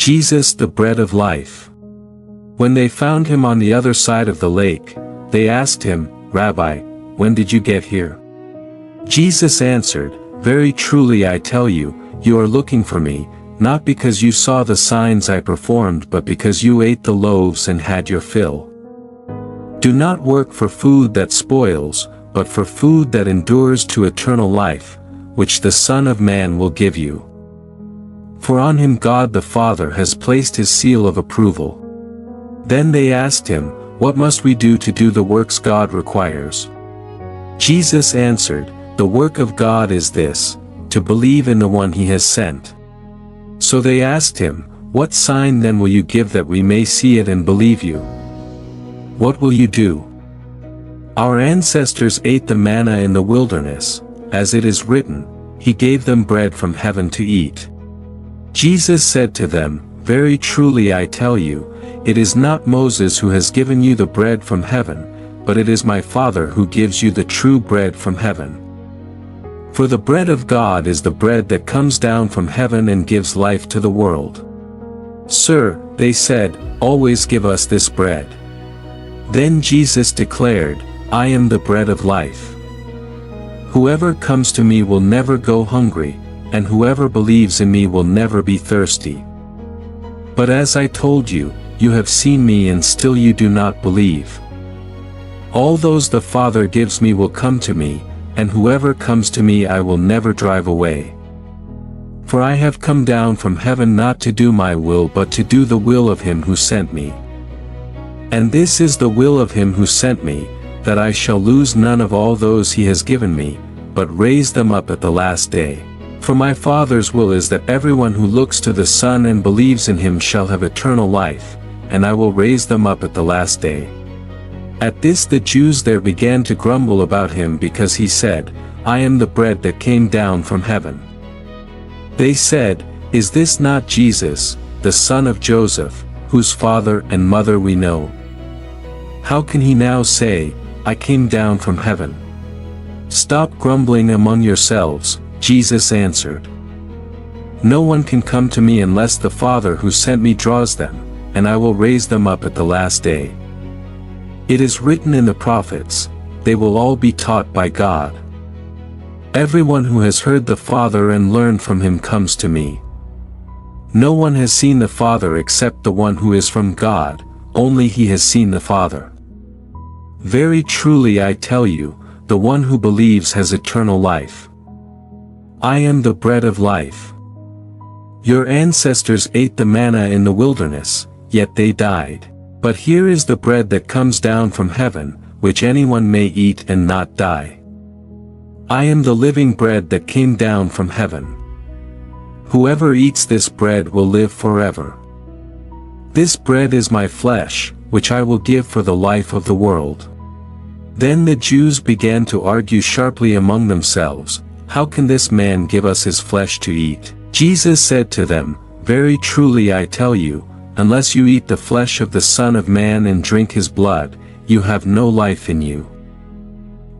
Jesus, the bread of life. When they found him on the other side of the lake, they asked him, "Rabbi, when did you get here?" Jesus answered, "Very truly I tell you, you are looking for me, not because you saw the signs I performed but because you ate the loaves and had your fill. Do not work for food that spoils, but for food that endures to eternal life, which the Son of Man will give you. For on him God the Father has placed his seal of approval." Then they asked him, "What must we do to do the works God requires?" Jesus answered, "The work of God is this, to believe in the one he has sent." So they asked him, "What sign then will you give that we may see it and believe you? What will you do? Our ancestors ate the manna in the wilderness, as it is written, he gave them bread from heaven to eat." Jesus said to them, "Very truly I tell you, it is not Moses who has given you the bread from heaven, but it is my Father who gives you the true bread from heaven. For the bread of God is the bread that comes down from heaven and gives life to the world." "Sir," they said, "always give us this bread." Then Jesus declared, "I am the bread of life. Whoever comes to me will never go hungry, and whoever believes in me will never be thirsty. But as I told you, you have seen me and still you do not believe. All those the Father gives me will come to me, and whoever comes to me I will never drive away. For I have come down from heaven not to do my will but to do the will of him who sent me. And this is the will of him who sent me, that I shall lose none of all those he has given me, but raise them up at the last day. For my Father's will is that everyone who looks to the Son and believes in him shall have eternal life, and I will raise them up at the last day." At this the Jews there began to grumble about him because he said, "I am the bread that came down from heaven." They said, "Is this not Jesus, the son of Joseph, whose father and mother we know? How can he now say, 'I came down from heaven'?" "Stop grumbling among yourselves," Jesus answered. "No one can come to me unless the Father who sent me draws them, and I will raise them up at the last day. It is written in the prophets, they will all be taught by God. Everyone who has heard the Father and learned from him comes to me. No one has seen the Father except the one who is from God, only he has seen the Father. Very truly I tell you, the one who believes has eternal life. I am the bread of life. Your ancestors ate the manna in the wilderness, yet they died. But here is the bread that comes down from heaven, which anyone may eat and not die. I am the living bread that came down from heaven. Whoever eats this bread will live forever. This bread is my flesh, which I will give for the life of the world." Then the Jews began to argue sharply among themselves, "How can this man give us his flesh to eat?" Jesus said to them, "Very truly I tell you, unless you eat the flesh of the Son of Man and drink his blood, you have no life in you.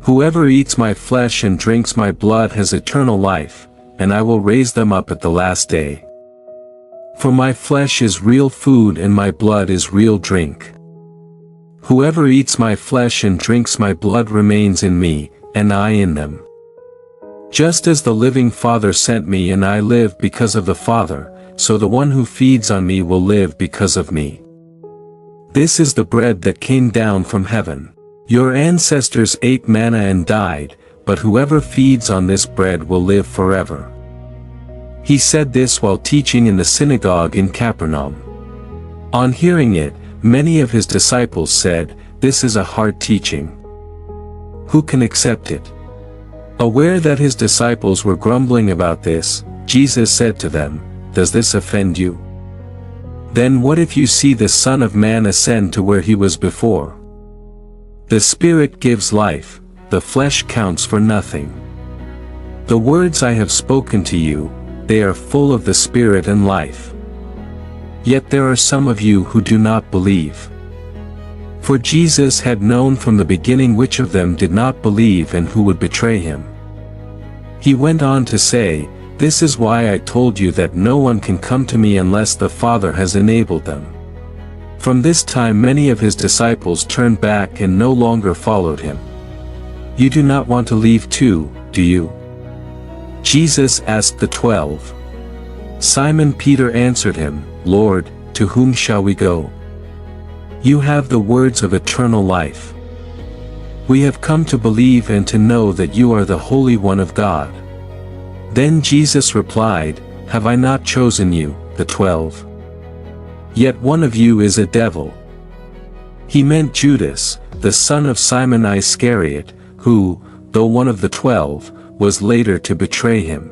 Whoever eats my flesh and drinks my blood has eternal life, and I will raise them up at the last day. For my flesh is real food and my blood is real drink. Whoever eats my flesh and drinks my blood remains in me, and I in them. Just as the living Father sent me and I live because of the Father, so the one who feeds on me will live because of me. This is the bread that came down from heaven. Your ancestors ate manna and died, but whoever feeds on this bread will live forever." He said this while teaching in the synagogue in Capernaum. On hearing it, many of his disciples said, "This is a hard teaching. Who can accept it?" Aware that his disciples were grumbling about this, Jesus said to them, "Does this offend you? Then what if you see the Son of Man ascend to where he was before? The Spirit gives life, the flesh counts for nothing. The words I have spoken to you, they are full of the Spirit and life. Yet there are some of you who do not believe." For Jesus had known from the beginning which of them did not believe and who would betray him. He went on to say, This is why I told you that no one can come to me unless the Father has enabled them." From this time many of his disciples turned back and no longer followed him. "You do not want to leave too, do you?" Jesus asked the 12. Simon Peter answered him, "Lord, to whom shall we go? You have the words of eternal life. We have come to believe and to know that you are the Holy One of God." Then Jesus replied, "Have I not chosen you, the 12? Yet one of you is a devil." He meant Judas, the son of Simon Iscariot, who, though one of the 12, was later to betray him.